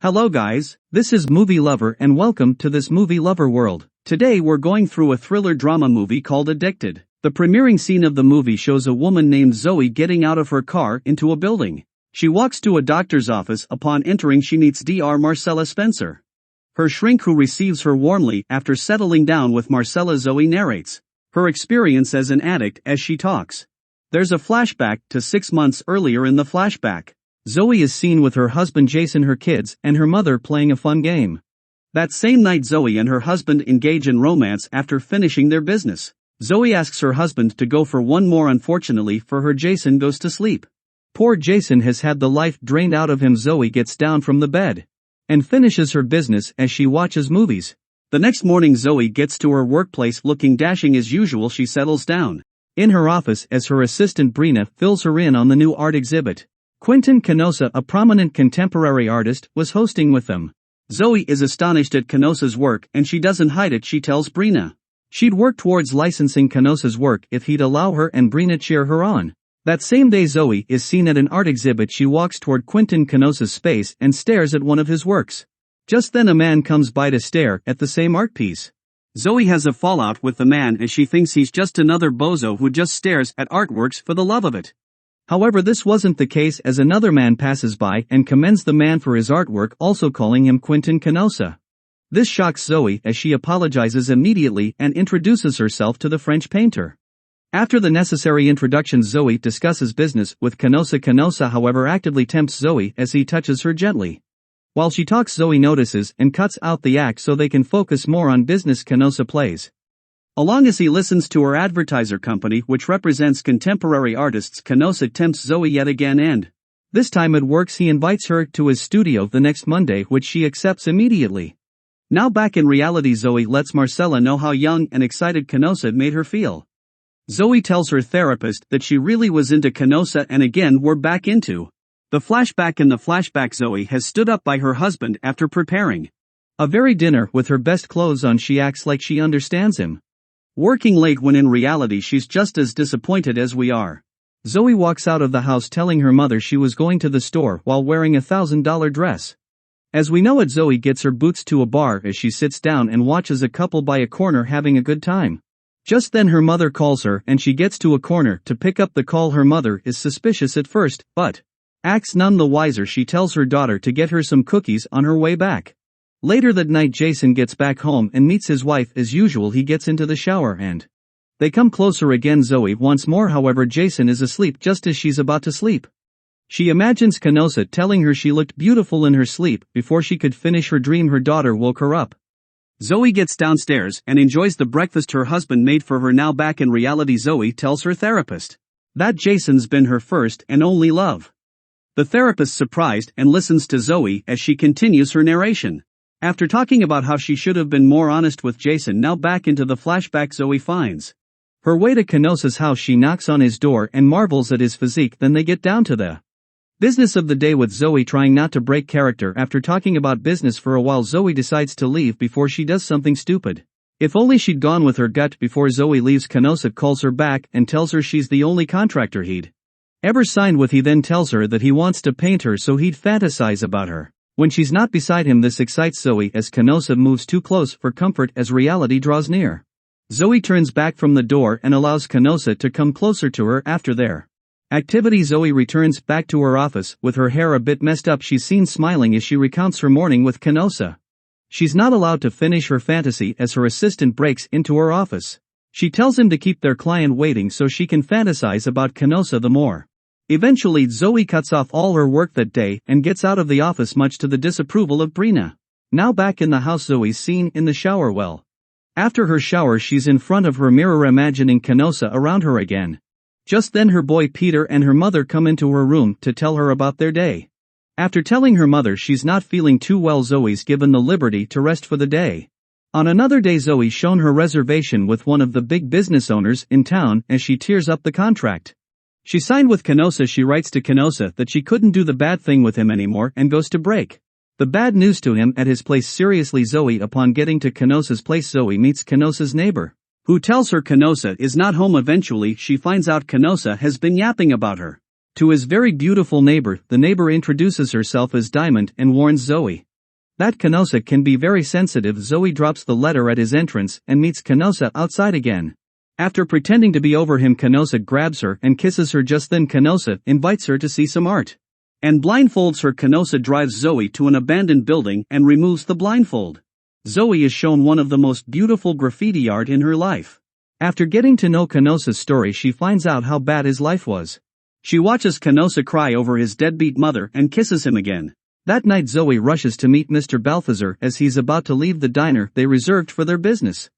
Hello guys, this is Movie Lover and welcome to this Movie Lover world. Today we're going through a thriller drama movie called Addicted. The premiering scene of the movie shows a woman named Zoe getting out of her car into a building. She walks to a doctor's office. Upon entering she meets Dr. Marcella Spencer, her shrink, who receives her warmly. After settling down with Marcella, Zoe narrates her experience as an addict as she talks. There's a flashback to 6 months earlier. In the flashback, Zoe is seen with her husband Jason, her kids, and her mother playing a fun game. That same night Zoe and her husband engage in romance after finishing their business. Zoe asks her husband to go for one more. Unfortunately for her, Jason goes to sleep. Poor Jason has had the life drained out of him. Zoe gets down from the bed and finishes her business as she watches movies. The next morning Zoe gets to her workplace looking dashing as usual. She settles down in her office as her assistant Brina fills her in on the new art exhibit. Quentin Canosa, a prominent contemporary artist, was hosting with them. Zoe is astonished at Canosa's work and she doesn't hide it. She tells Brina she'd work towards licensing Canosa's work if he'd allow her, and Brina cheer her on. That same day Zoe is seen at an art exhibit. She walks toward Quentin Canosa's space and stares at one of his works. Just then a man comes by to stare at the same art piece. Zoe has a fallout with the man as she thinks he's just another bozo who just stares at artworks for the love of it. However, this wasn't the case, as another man passes by and commends the man for his artwork, also calling him Quentin Canosa. This shocks Zoe as she apologizes immediately and introduces herself to the French painter. After the necessary introductions, Zoe discusses business with Canosa. Canosa, however, actively tempts Zoe as he touches her gently. While she talks, Zoe notices and cuts out the act so they can focus more on business. Canosa plays along as he listens to her advertiser company, which represents contemporary artists. Canosa tempts Zoe yet again, and this time it works. He invites her to his studio the next Monday, which she accepts immediately. Now back in reality, Zoe lets Marcella know how young and excited Canosa made her feel. Zoe tells her therapist that she really was into Canosa, and again we're back into the flashback. In the flashback, Zoe has stood up by her husband after preparing a very dinner with her best clothes on. She acts like she understands him working late, when in reality she's just as disappointed as we are. Zoe walks out of the house telling her mother she was going to the store while wearing a $1,000 dress. As we know it, Zoe gets her boots to a bar as she sits down and watches a couple by a corner having a good time. Just then her mother calls her and she gets to a corner to pick up the call. Her mother is suspicious at first, but acts none the wiser. She tells her daughter to get her some cookies on her way back. Later that night Jason gets back home and meets his wife as usual. He gets into the shower and they come closer again. Zoe wants more, however Jason is asleep just as she's about to sleep. She imagines Canosa telling her she looked beautiful in her sleep. Before she could finish her dream, her daughter woke her up. Zoe gets downstairs and enjoys the breakfast her husband made for her. Now back in reality, Zoe tells her therapist that Jason's been her first and only love. The therapist surprised and listens to Zoe as she continues her narration. After talking about how she should have been more honest with Jason, now back into the flashback, Zoe finds her way to Canosa's house. She knocks on his door and marvels at his physique. Then they get down to the business of the day, with Zoe trying not to break character. After talking about business for a while, Zoe decides to leave before she does something stupid. If only she'd gone with her gut. Before Zoe leaves, Canosa calls her back and tells her she's the only contractor he'd ever signed with. He then tells her that he wants to paint her so he'd fantasize about her when she's not beside him. This excites Zoe as Canosa moves too close for comfort. As reality draws near, Zoe turns back from the door and allows Canosa to come closer to her. After their activity, Zoe returns back to her office with her hair a bit messed up. She's seen smiling as she recounts her morning with Canosa. She's not allowed to finish her fantasy as her assistant breaks into her office. She tells him to keep their client waiting so she can fantasize about Canosa the more. Eventually Zoe cuts off all her work that day and gets out of the office, much to the disapproval of Brina. Now back in the house, Zoe's seen in the shower. Well, after her shower she's in front of her mirror imagining Canosa around her again. Just then her boy Peter and her mother come into her room to tell her about their day. After telling her mother she's not feeling too well, Zoe's given the liberty to rest for the day. On another day, Zoe's shown her reservation with one of the big business owners in town as she tears up the contract she signed with Canosa. She writes to Canosa that she couldn't do the bad thing with him anymore and goes to break the bad news to him at his place. Seriously, Zoe, upon getting to Canosa's place, Zoe meets Canosa's neighbor, who tells her Canosa is not home. Eventually she finds out Canosa has been yapping about her to his very beautiful neighbor. The neighbor introduces herself as Diamond and warns Zoe That Canosa can be very sensitive. Zoe drops the letter at his entrance and meets Canosa outside again. After pretending to be over him, Canosa grabs her and kisses her. Just then Canosa invites her to see some art and blindfolds her. Canosa drives Zoe to an abandoned building and removes the blindfold. Zoe is shown one of the most beautiful graffiti art in her life. After getting to know Canosa's story, she finds out how bad his life was. She watches Canosa cry over his deadbeat mother and kisses him again. That night Zoe rushes to meet Mr. Balthazar as he's about to leave the diner they reserved for their business.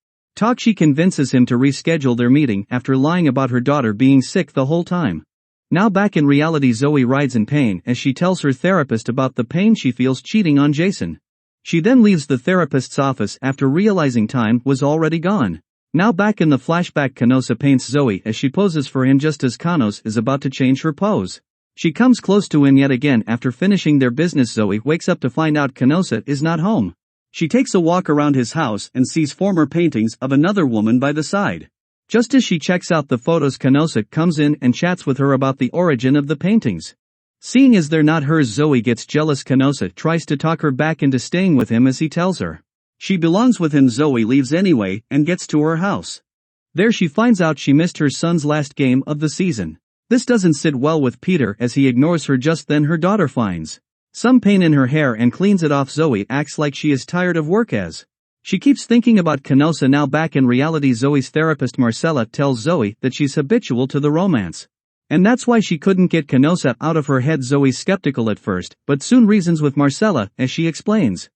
She convinces him to reschedule their meeting after lying about her daughter being sick the whole time. Now back in reality, Zoe rides in pain as she tells her therapist about the pain she feels cheating on Jason. She then leaves the therapist's office after realizing time was already gone. Now back in the flashback, Canosa paints Zoe as she poses for him just as Canosa is about to change her pose. She comes close to him yet again. After finishing their business, Zoe wakes up to find out Canosa is not home. She takes a walk around his house and sees former paintings of another woman by the side. Just as she checks out the photos, Canosa comes in and chats with her about the origin of the paintings. Seeing as they're not hers, Zoe gets jealous. Canosa tries to talk her back into staying with him as he tells her she belongs with him. Zoe leaves anyway and gets to her house. There she finds out she missed her son's last game of the season. This doesn't sit well with Peter as he ignores her. Just then her daughter finds some pain in her hair and cleans it off. Zoe acts like she is tired of work as she keeps thinking about Canosa. Now back in reality, Zoe's therapist Marcella tells Zoe that she's habitual to the romance, and that's why she couldn't get Canosa out of her head. Zoe's skeptical at first, but soon reasons with Marcella as she explains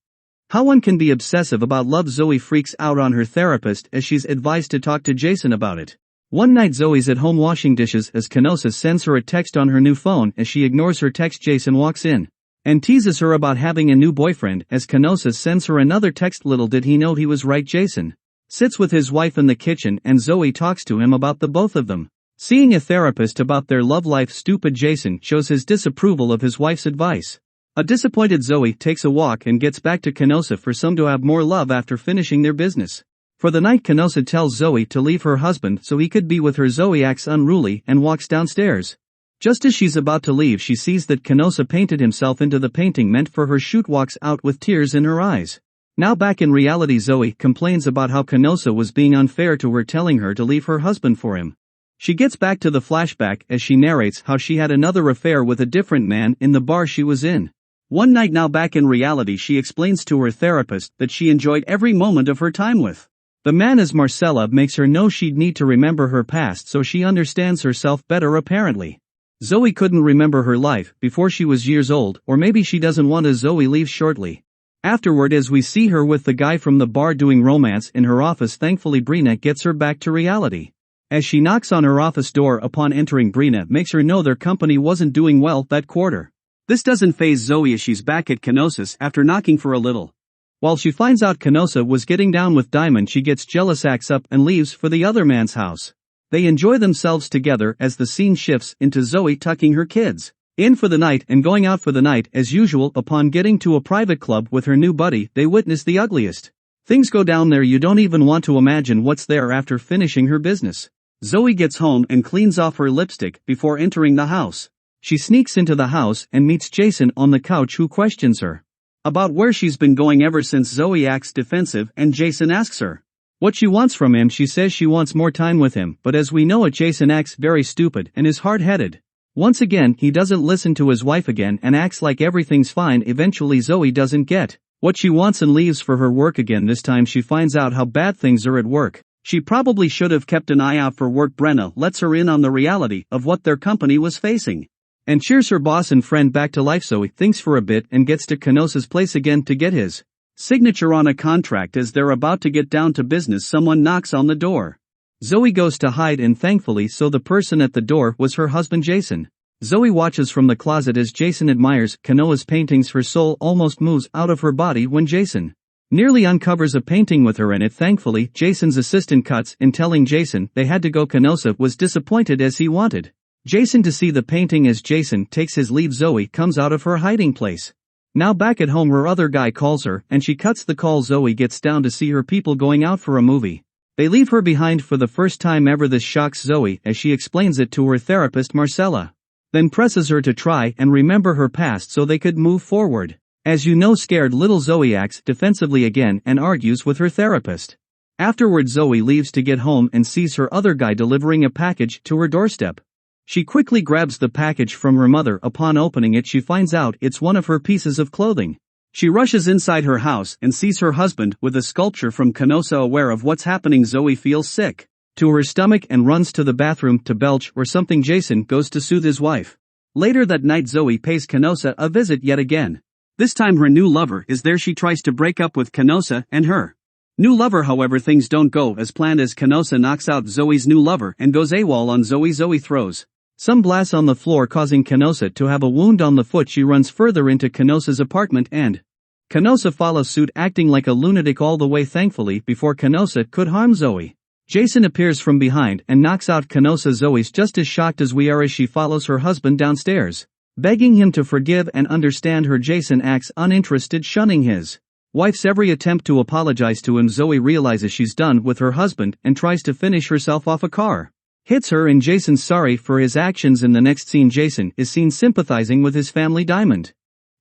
how one can be obsessive about love. Zoe freaks out on her therapist as she's advised to talk to Jason about it. One night Zoe's at home washing dishes as Canosa sends her a text on her new phone. As she ignores her text, Jason walks in and teases her about having a new boyfriend as Canosa sends her another text. Little did he know he was right. Jason sits with his wife in the kitchen and Zoe talks to him about the both of them seeing a therapist about their love life. Stupid Jason shows his disapproval of his wife's advice. A disappointed Zoe takes a walk and gets back to Canosa for some to have more love after finishing their business. For the night, Canosa tells Zoe to leave her husband so he could be with her. Zoe acts unruly and walks downstairs. Just as she's about to leave, she sees that Canosa painted himself into the painting meant for her shoot. Walks out with tears in her eyes. Now back in reality, Zoe complains about how Canosa was being unfair to her, telling her to leave her husband for him. She gets back to the flashback as she narrates how she had another affair with a different man in the bar she was in one night. Now back in reality, she explains to her therapist that she enjoyed every moment of her time with the man as Marcella makes her know she'd need to remember her past so she understands herself better. Apparently, Zoe couldn't remember her life before she was years old, or maybe she doesn't want to. Zoe leaves shortly afterward as we see her with the guy from the bar doing romance in her office. Thankfully, Brina gets her back to reality. As she knocks on her office door upon entering, Brina makes her know their company wasn't doing well that quarter. This doesn't faze Zoe as she's back at Canosa's after knocking for a little. While she finds out Canosa was getting down with Diamond, she gets jealous, acts up, and leaves for the other man's house. They enjoy themselves together as the scene shifts into Zoe tucking her kids in for the night and going out for the night as usual. Upon getting to a private club with her new buddy, they witness the ugliest things go down there. You don't even want to imagine what's there. After finishing her business, Zoe gets home and cleans off her lipstick before entering the house. She sneaks into the house and meets Jason on the couch, who questions her about where she's been going ever since. Zoe acts defensive and Jason asks her what she wants from him. She says she wants more time with him, but as we know it, Jason acts very stupid and is hard-headed. Once again, he doesn't listen to his wife again and acts like everything's fine. Eventually, Zoe doesn't get what she wants and leaves for her work again. This time she finds out how bad things are at work. She probably should have kept an eye out for work. Brenna lets her in on the reality of what their company was facing and cheers her boss and friend back to life. Zoe thinks for a bit and gets to Canosa's place again to get his signature on a contract. As they're about to get down to business, someone knocks on the door. Zoe goes to hide, and thankfully so the person at the door was her husband Jason. Zoe watches from the closet as Jason admires Canosa's paintings. Her soul almost moves out of her body when Jason nearly uncovers a painting with her in it. Thankfully, Jason's assistant cuts in, telling Jason they had to go. Canosa was disappointed as he wanted Jason to see the painting. As Jason takes his leave, Zoe comes out of her hiding place. Now back at home, her other guy calls her and she cuts the call. Zoe gets down to see her people going out for a movie. They leave her behind for the first time ever. This shocks Zoe as she explains it to her therapist Marcella, then presses her to try and remember her past so they could move forward. As you know, scared little Zoe acts defensively again and argues with her therapist. Afterward, Zoe leaves to get home and sees her other guy delivering a package to her doorstep. She quickly grabs the package from her mother. Upon opening it, she finds out it's one of her pieces of clothing. She rushes inside her house and sees her husband with a sculpture from Canosa. Aware of what's happening, Zoe feels sick to her stomach and runs to the bathroom to belch or something. Jason goes to soothe his wife. Later that night, Zoe pays Canosa a visit yet again. This time her new lover is there. She tries to break up with Canosa and her new lover, however things don't go as planned as Canosa knocks out Zoe's new lover and goes AWOL on Zoe. Zoe throws some glass on the floor, causing Canosa to have a wound on the foot. She runs further into Canosa's apartment and Canosa follows suit, acting like a lunatic all the way. Thankfully, before Canosa could harm Zoe, Jason appears from behind and knocks out Canosa. Zoe's just as shocked as we are as she follows her husband downstairs, begging him to forgive and understand her. Jason acts uninterested, shunning his wife's every attempt to apologize to him. Zoe realizes she's done with her husband and tries to finish herself off. A car hits her and Jason's sorry for his actions. In the next scene, Jason is seen sympathizing with his family. Diamond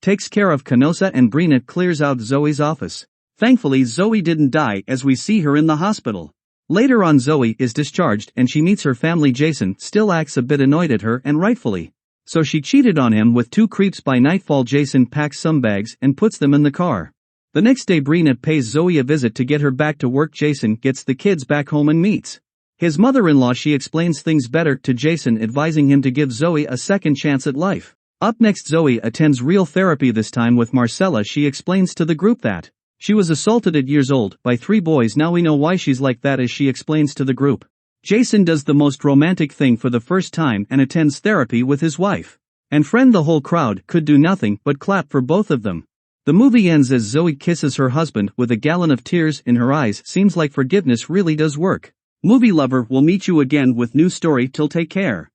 takes care of Canosa and Brina clears out Zoe's office. Thankfully, Zoe didn't die as we see her in the hospital. Later on, Zoe is discharged and she meets her family. Jason still acts a bit annoyed at her, and rightfully so. She cheated on him with 2 creeps. By nightfall, Jason packs some bags and puts them in the car. The next day, Brina pays Zoe a visit to get her back to work. Jason gets the kids back home and meets his mother-in-law. She explains things better to Jason, advising him to give Zoe a second chance at life. Up next, Zoe attends real therapy, this time with Marcella. She explains to the group that she was assaulted at years old by 3 boys. Now we know why she's like that, as she explains to the group. Jason does the most romantic thing for the first time and attends therapy with his wife and friend. The whole crowd could do nothing but clap for both of them. The movie ends as Zoe kisses her husband with a gallon of tears in her eyes. Seems like forgiveness really does work. Movie lover, will meet you again with new story. Till take care.